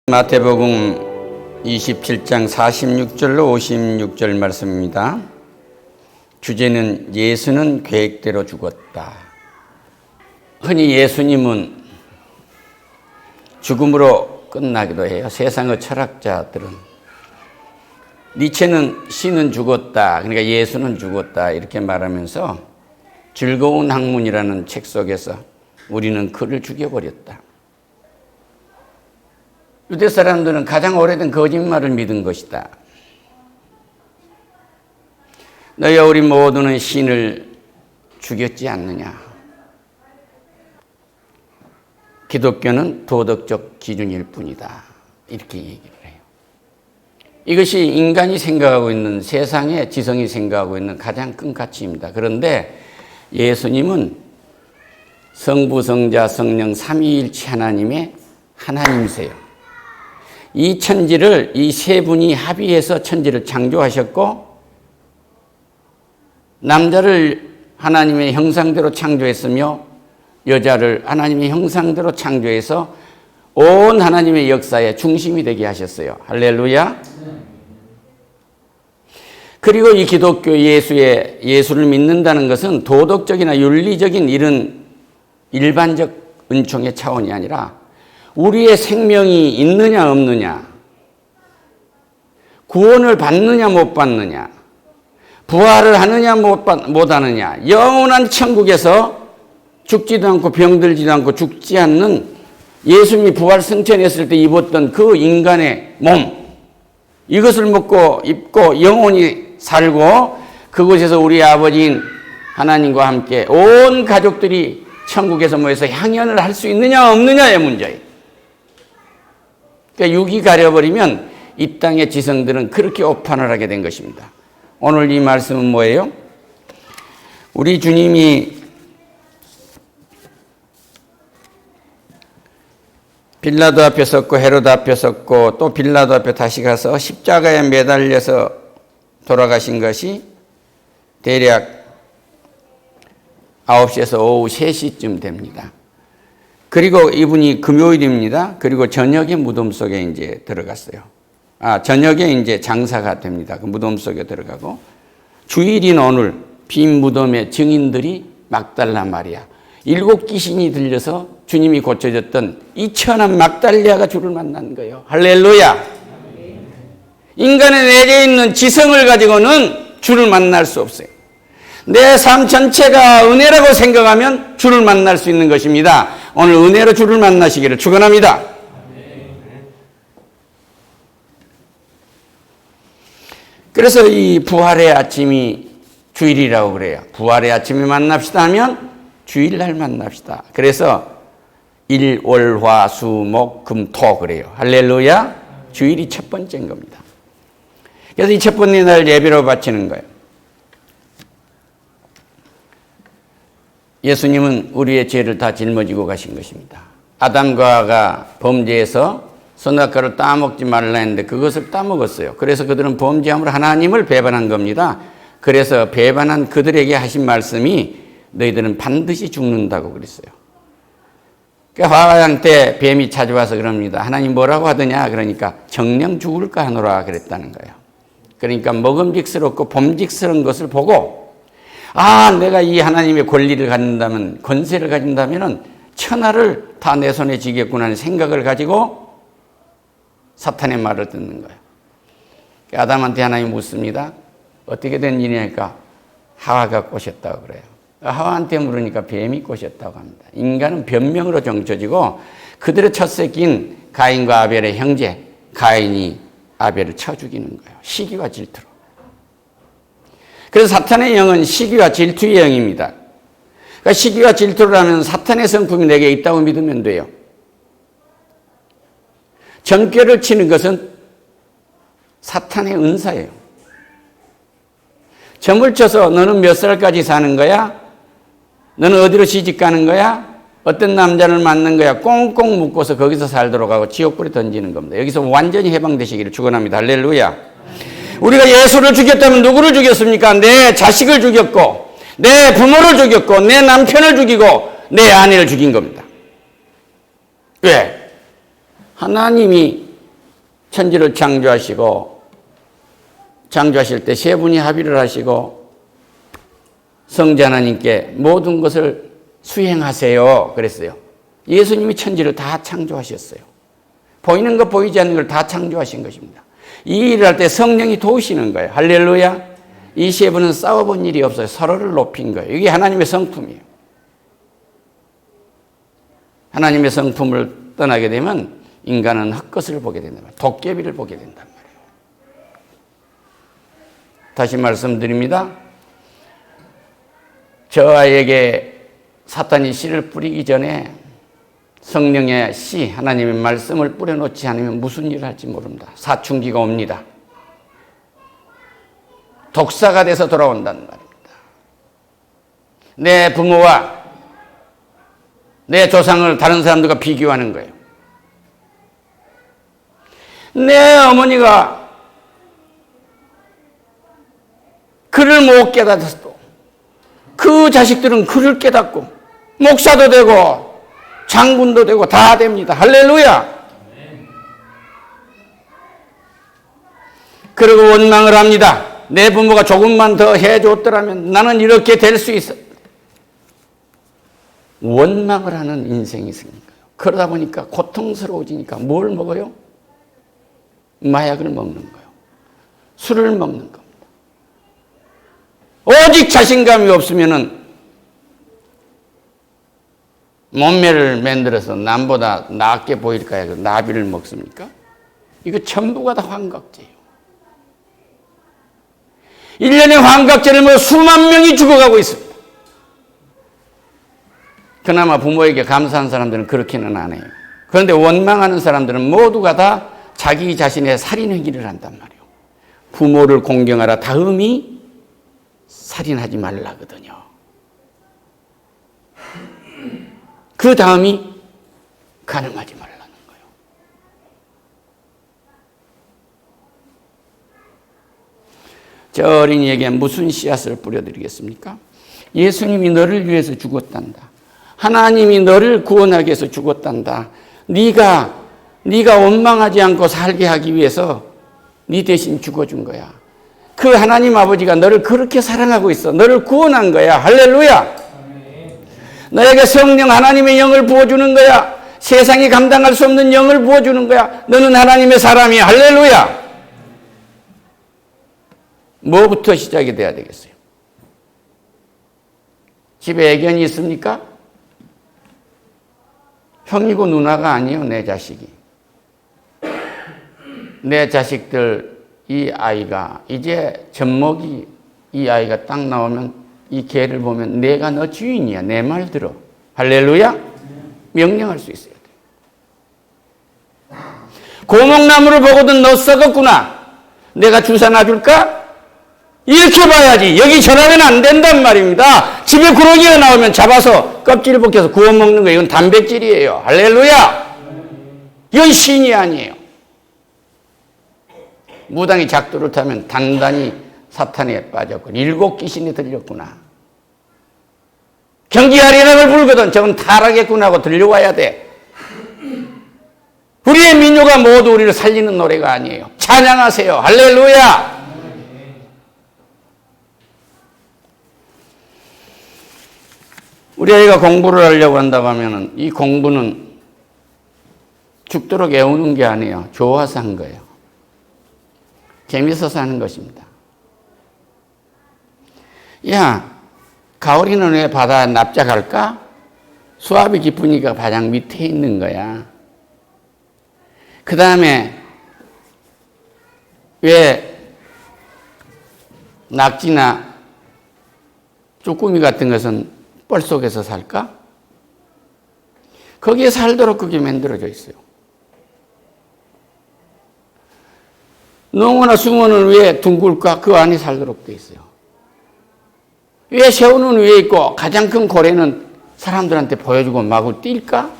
마태복음 27장 46절로 56절 말씀입니다. 주제는 예수는 계획대로 죽었다. 흔히 예수님은 죽음으로 끝나기도 해요. 세상의 철학자들은 니체는 신은 죽었다, 그러니까 예수는 죽었다 이렇게 말하면서 즐거운 학문이라는 책 속에서 우리는 그를 죽여버렸다. 유대 사람들은 가장 오래된 거짓말을 믿은 것이다. 너희와 우리 모두는 신을 죽였지 않느냐. 기독교는 도덕적 기준일 뿐이다. 이렇게 얘기를 해요. 이것이 인간이 생각하고 있는, 세상의 지성이 생각하고 있는 가장 큰 가치입니다. 그런데 예수님은 성부, 성자, 성령 삼위일체 하나님의 하나님이세요. 이 천지를 이 세 분이 합의해서 천지를 창조하셨고, 남자를 하나님의 형상대로 창조했으며 여자를 하나님의 형상대로 창조해서 온 하나님의 역사의 중심이 되게 하셨어요. 할렐루야. 그리고 이 기독교 예수를 믿는다는 것은 도덕적이나 윤리적인 이런 일반적 은총의 차원이 아니라 우리의 생명이 있느냐 없느냐, 구원을 받느냐 못 받느냐, 부활을 하느냐 못 하느냐, 영원한 천국에서 죽지도 않고 병들지도 않고 죽지 않는 예수님이 부활 승천했을 때 입었던 그 인간의 몸, 이것을 먹고 입고 영원히 살고 그곳에서 우리 아버지인 하나님과 함께 온 가족들이 천국에서 모여서 향연을 할 수 있느냐 없느냐의 문제예요. 그러니까 육이 가려버리면 이 땅의 지성들은 그렇게 오판을 하게 된 것입니다. 오늘 이 말씀은 뭐예요? 우리 주님이 빌라도 앞에 섰고 헤로드 앞에 섰고 또 빌라도 앞에 다시 가서 십자가에 매달려서 돌아가신 것이 대략 9시에서 오후 3시쯤 됩니다. 그리고 이분이 금요일입니다. 그리고 저녁에 무덤 속에 이제 들어갔어요. 저녁에 이제 장사가 됩니다. 그 무덤 속에 들어가고, 주일인 오늘 빈 무덤의 증인들이 막달라 마리아, 7 귀신이 들려서 주님이 고쳐졌던 이 천한 막달리아가 주를 만난 거예요. 할렐루야. 인간의 내재에 있는 지성을 가지고는 주를 만날 수 없어요. 내 삶 전체가 은혜라고 생각하면 주를 만날 수 있는 것입니다. 오늘 은혜로 주를 만나시기를 축원합니다. 그래서 이 부활의 아침이 주일이라고 그래요. 부활의 아침에 만납시다 하면 주일날 만납시다. 그래서 일, 월, 화, 수, 목, 금, 토 그래요. 할렐루야. 주일이 첫 번째인 겁니다. 그래서 이 첫 번째 날 예배로 바치는 거예요. 예수님은 우리의 죄를 다 짊어지고 가신 것입니다. 아담과 하와가 범죄해서 선악과를 따먹지 말라 했는데 그것을 따먹었어요. 그래서 그들은 범죄함으로 하나님을 배반한 겁니다. 그래서 배반한 그들에게 하신 말씀이 너희들은 반드시 죽는다고 그랬어요. 그러니까 하와한테 뱀이 찾아와서 그럽니다. 하나님 뭐라고 하더냐? 그러니까 정녕 죽을까 하노라 그랬다는 거예요. 그러니까 먹음직스럽고 범직스러운 것을 보고 내가 이 하나님의 권리를 가진다면, 권세를 가진다면 천하를 다 내 손에 쥐겠구나 하는 생각을 가지고 사탄의 말을 듣는 거예요. 아담한테 하나님이 묻습니다. 어떻게 된 일이니까 하와가 꼬셨다고 그래요. 하와한테 물으니까 뱀이 꼬셨다고 합니다. 인간은 변명으로 정쳐지고 그들의 첫 새끼인 가인과 아벨의 형제, 가인이 아벨을 쳐 죽이는 거예요. 시기와 질투로. 그래서 사탄의 영은 시기와 질투의 영입니다. 그러니까 시기와 질투를 하면 사탄의 성품이 내게 있다고 믿으면 돼요. 점괘를 치는 것은 사탄의 은사예요. 점을 쳐서 너는 몇 살까지 사는 거야? 너는 어디로 시집 가는 거야? 어떤 남자를 만난 거야? 꽁꽁 묶어서 거기서 살도록 하고 지옥불에 던지는 겁니다. 여기서 완전히 해방되시기를 축원합니다. 할렐루야. 우리가 예수를 죽였다면 누구를 죽였습니까? 내 자식을 죽였고, 내 부모를 죽였고, 내 남편을 죽이고, 내 아내를 죽인 겁니다. 왜? 하나님이 천지를 창조하시고 창조하실 때 세 분이 합의를 하시고 성자 하나님께 모든 것을 수행하세요 그랬어요. 예수님이 천지를 다 창조하셨어요. 보이는 것 보이지 않는 걸 다 창조하신 것입니다. 이 일을 할 때 성령이 도우시는 거예요. 할렐루야. 이 세 분은 싸워본 일이 없어요. 서로를 높인 거예요. 이게 하나님의 성품이에요. 하나님의 성품을 떠나게 되면 인간은 헛것을 보게 된단 말이에요. 도깨비를 보게 된단 말이에요. 다시 말씀드립니다. 저 아이에게 사탄이 씨를 뿌리기 전에 성령의 씨, 하나님의 말씀을 뿌려놓지 않으면 무슨 일을 할지 모릅니다. 사춘기가 옵니다. 독사가 돼서 돌아온다는 말입니다. 내 부모와 내 조상을 다른 사람들과 비교하는 거예요. 내 어머니가 그를 못 깨닫았어도 그 자식들은 그를 깨닫고 목사도 되고 장군도 되고 다 됩니다. 할렐루야. 그리고 원망을 합니다. 내 부모가 조금만 더 해줬더라면 나는 이렇게 될 수 있어. 원망을 하는 인생이 있으니까요. 그러다 보니까 고통스러워지니까 뭘 먹어요? 마약을 먹는 거예요. 술을 먹는 겁니다. 오직 자신감이 없으면은 몸매를 만들어서 남보다 낫게 보일까 해서 나비를 먹습니까? 이거 전부가 다 환각제예요. 1년에 환각제를 먹어 수만 명이 죽어가고 있습니다. 그나마 부모에게 감사한 사람들은 그렇게는 안 해요. 그런데 원망하는 사람들은 모두가 다 자기 자신의 살인 행위를 한단 말이에요. 부모를 공경하라 다음이 살인하지 말라거든요. 그 다음이 가늠하지 말라는 거예요. 저 어린이에게 무슨 씨앗을 뿌려드리겠습니까? 예수님이 너를 위해서 죽었단다. 하나님이 너를 구원하기 위해서 죽었단다. 네가 원망하지 않고 살게 하기 위해서 네 대신 죽어준 거야. 그 하나님 아버지가 너를 그렇게 사랑하고 있어. 너를 구원한 거야. 할렐루야. 너에게 성령 하나님의 영을 부어주는 거야. 세상이 감당할 수 없는 영을 부어주는 거야. 너는 하나님의 사람이야. 할렐루야. 뭐부터 시작이 돼야 되겠어요? 집에 애견이 있습니까? 형이고 누나가 아니에요. 내 자식이. 내 자식들 이 아이가 이제 젖먹이 이 아이가 딱 나오면 이 개를 보면 내가 너 주인이야. 내 말 들어. 할렐루야. 명령할 수 있어야 돼. 고목나무를 보고도 너 썩었구나. 내가 주사 놔줄까? 이렇게 봐야지. 여기 저라면 안 된단 말입니다. 집에 구렁이가 나오면 잡아서 껍질을 벗겨서 구워 먹는 거예요. 이건 단백질이에요. 할렐루야. 이건 신이 아니에요. 무당이 작두를 타면 단단히 사탄에 빠졌고 7 귀신이 들렸구나. 경기 아리랑을 불거든 저건 타락했구나 하고 들려와야 돼. 우리의 민요가 모두 우리를 살리는 노래가 아니에요. 찬양하세요. 할렐루야. 우리 아이가 공부를 하려고 한다고 하면 이 공부는 죽도록 애우는 게 아니에요. 좋아서 한 거예요. 재밌어서 하는 것입니다. 야, 가오리는 왜 바다에 납작할까? 수압이 깊으니까 바닥 밑에 있는 거야. 그 다음에 왜 낙지나 쭈꾸미 같은 것은 뻘 속에서 살까? 거기에 살도록 그게 만들어져 있어요. 농어나 숭어는 왜 둥글까? 그 안에 살도록 돼 있어요. 왜 새우는 위에 있고 가장 큰 고래는 사람들한테 보여주고 마구 뛸까?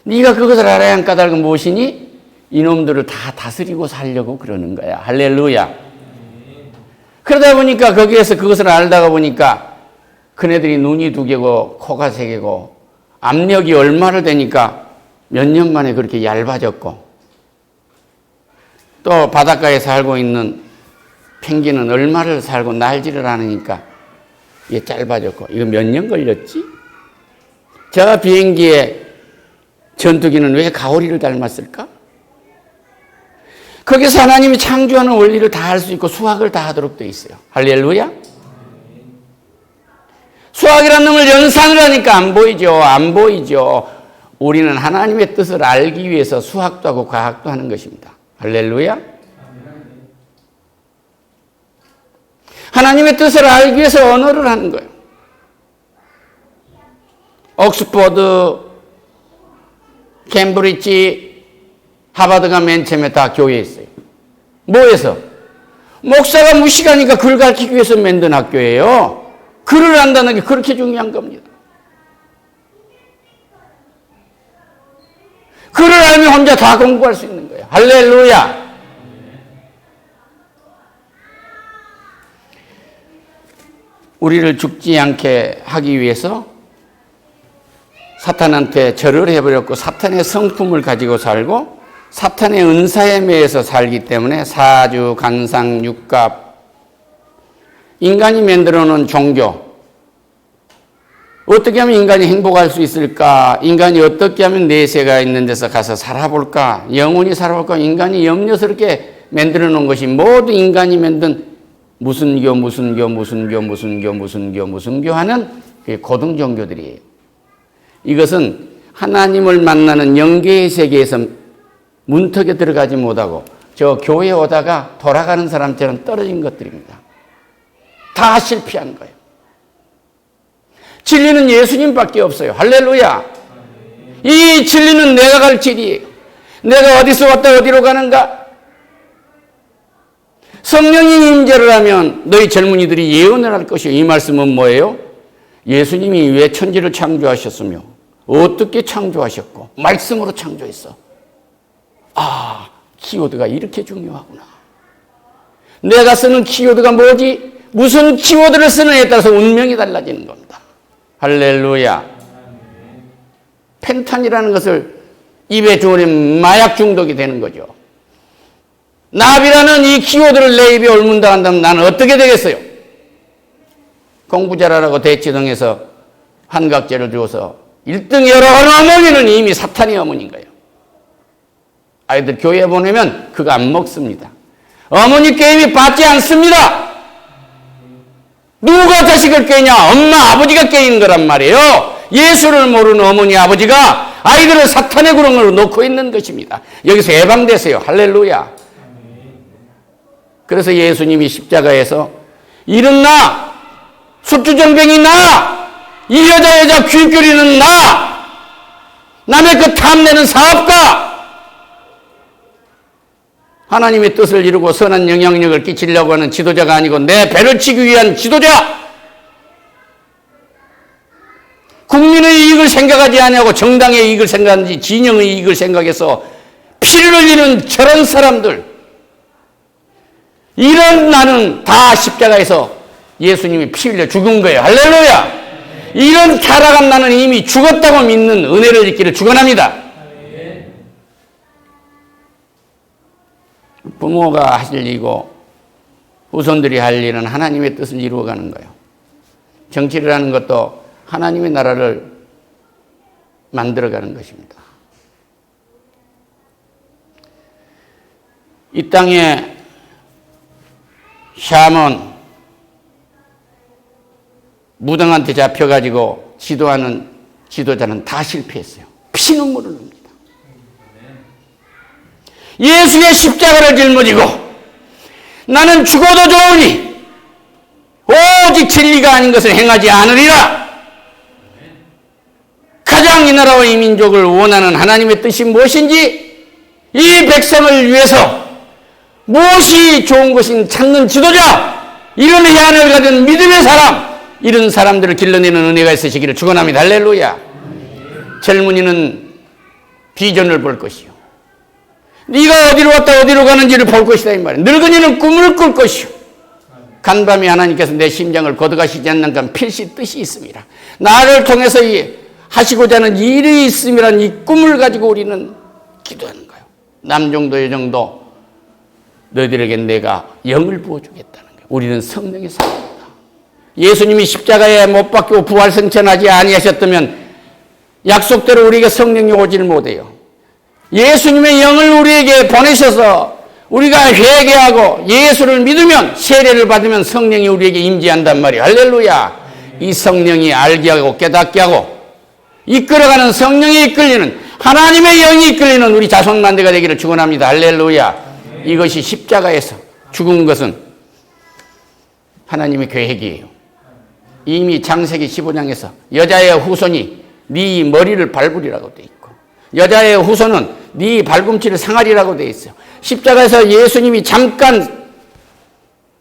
네가 그것을 알아야 한 까닭은 무엇이니? 이놈들을 다 다스리고 살려고 그러는 거야. 할렐루야. 그러다 보니까 거기에서 그것을 알다가 보니까 그네들이 눈이 2개고 코가 3개고 압력이 얼마를 되니까 몇 년 만에 그렇게 얇아졌고, 또 바닷가에 살고 있는 펭귄은 얼마를 살고 날지를 않으니까 이게 짧아졌고, 이거 몇 년 걸렸지? 저 비행기의 전투기는 왜 가오리를 닮았을까? 거기서 하나님이 창조하는 원리를 다 할 수 있고 수학을 다 하도록 되어 있어요. 할렐루야. 수학이라는 놈을 연산을 하니까 안 보이죠. 안 보이죠. 우리는 하나님의 뜻을 알기 위해서 수학도 하고 과학도 하는 것입니다. 할렐루야. 하나님의 뜻을 알기 위해서 언어를 하는 거예요. 옥스퍼드, 캠브리지, 하버드가 맨 처음에 다 교회에 있어요. 뭐해서? 목사가 무식하니까 글 가르치기 위해서 만든 학교예요. 글을 안다는 게 그렇게 중요한 겁니다. 글을 알면 혼자 다 공부할 수 있는 거예요. 할렐루야. 우리를 죽지 않게 하기 위해서 사탄한테 절을 해버렸고 사탄의 성품을 가지고 살고 사탄의 은사에 매여서 살기 때문에 사주, 간상, 육갑, 인간이 만들어 놓은 종교, 어떻게 하면 인간이 행복할 수 있을까? 인간이 어떻게 하면 내세가 있는 데서 가서 살아볼까? 영원히 살아볼까? 인간이 염려스럽게 만들어 놓은 것이 모두 인간이 만든 무슨 교 하는 고등 종교들이에요. 이것은 하나님을 만나는 영계의 세계에서 문턱에 들어가지 못하고 저 교회에 오다가 돌아가는 사람처럼 떨어진 것들입니다. 다 실패한 거예요. 진리는 예수님밖에 없어요. 할렐루야. 이 진리는 내가 갈 길이에요. 내가 어디서 왔다 어디로 가는가? 성령이 임재를 하면 너희 젊은이들이 예언을 할 것이요. 이 말씀은 뭐예요? 예수님이 왜 천지를 창조하셨으며 어떻게 창조하셨고 말씀으로 창조했어. 아, 키워드가 이렇게 중요하구나. 내가 쓰는 키워드가 뭐지? 무슨 키워드를 쓰느냐에 따라서 운명이 달라지는 겁니다. 할렐루야. 펜탄이라는 것을 입에 주우면 마약 중독이 되는 거죠. 나비라는 이 키워드를 내 입에 옮는다 한다면 나는 어떻게 되겠어요? 공부 잘하라고 대치동에서 한각제를 주어서 1등 여러 어머니는 이미 사탄의 어머니인 거예요. 아이들 교회에 보내면 그거 안 먹습니다. 어머니 게임이 받지 않습니다. 누가 자식을 깨냐? 엄마, 아버지가 깨인 거란 말이에요. 예수를 모르는 어머니, 아버지가 아이들을 사탄의 구렁으로 놓고 있는 것입니다. 여기서 해방되세요. 할렐루야. 그래서 예수님이 십자가에서 이른 나, 술주정뱅이 나, 이 여자 귀 끓이는 나, 남의 그 탐내는 사업가, 하나님의 뜻을 이루고 선한 영향력을 끼치려고 하는 지도자가 아니고 내 배를 치기 위한 지도자, 국민의 이익을 생각하지 아니하고 정당의 이익을 생각하는지 진영의 이익을 생각해서 피를 흘리는 저런 사람들, 이런 나는 다 십자가에서 예수님이 피 흘려 죽은 거예요. 할렐루야. 이런 타락한 나는 이미 죽었다고 믿는 은혜를 잊기를 축원합니다. 부모가 하실 일이고 후손들이 할 일은 하나님의 뜻을 이루어가는 거예요. 정치를 하는 것도 하나님의 나라를 만들어가는 것입니다. 이 땅에 샤먼, 무당한테 잡혀가지고 지도하는 지도자는 다 실패했어요. 피눈물을 납니다. 예수의 십자가를 짊어지고 나는 죽어도 좋으니 오직 진리가 아닌 것을 행하지 않으리라. 가장 이 나라와 이 민족을 원하는 하나님의 뜻이 무엇인지 이 백성을 위해서 무엇이 좋은 것인 찾는 지도자, 이런 해안을 가진 믿음의 사람, 이런 사람들을 길러내는 은혜가 있으시기를 축원합니다. 할렐루야. 젊은이는 비전을 볼 것이요, 네가 어디로 왔다 어디로 가는지를 볼 것이다 이 말이에요. 늙은이는 꿈을 꿀 것이요, 간밤에 하나님께서 내 심장을 거두가시지 않는 건 필시 뜻이 있습니다. 나를 통해서 이 하시고자 하는 일이 있음이란 이 꿈을 가지고 우리는 기도하는 거예요. 남정도 여정도 너희들에게 내가 영을 부어주겠다는 거예요. 우리는 성령의 사람입니다. 예수님이 십자가에 못 박히고 부활승천하지 아니하셨다면 약속대로 우리에게 성령이 오지를 못해요. 예수님의 영을 우리에게 보내셔서 우리가 회개하고 예수를 믿으면 세례를 받으면 성령이 우리에게 임재한단 말이에요. 할렐루야. 이 성령이 알게 하고 깨닫게 하고 이끌어가는 성령이 이끌리는 하나님의 영이 이끌리는 우리 자손만대가 되기를 축원합니다. 할렐루야. 이것이 십자가에서 죽은 것은 하나님의 계획이에요. 이미 창세기 15장에서 여자의 후손이 네 머리를 밟으리라고 돼 있고 여자의 후손은 네 발꿈치를 상하리라고 돼 있어요. 십자가에서 예수님이 잠깐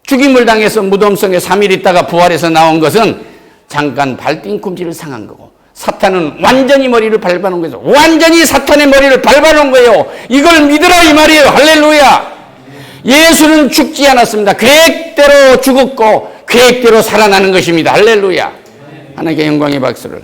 죽임을 당해서 무덤성에 3일 있다가 부활해서 나온 것은 잠깐 발뒤꿈치를 상한 거고 사탄은 완전히 머리를 밟아놓은 거예요. 완전히 사탄의 머리를 밟아놓은 거예요. 이걸 믿으라 이 말이에요. 할렐루야. 예수는 죽지 않았습니다. 계획대로 죽었고 계획대로 살아나는 것입니다. 할렐루야. 하나님께 영광의 박수를.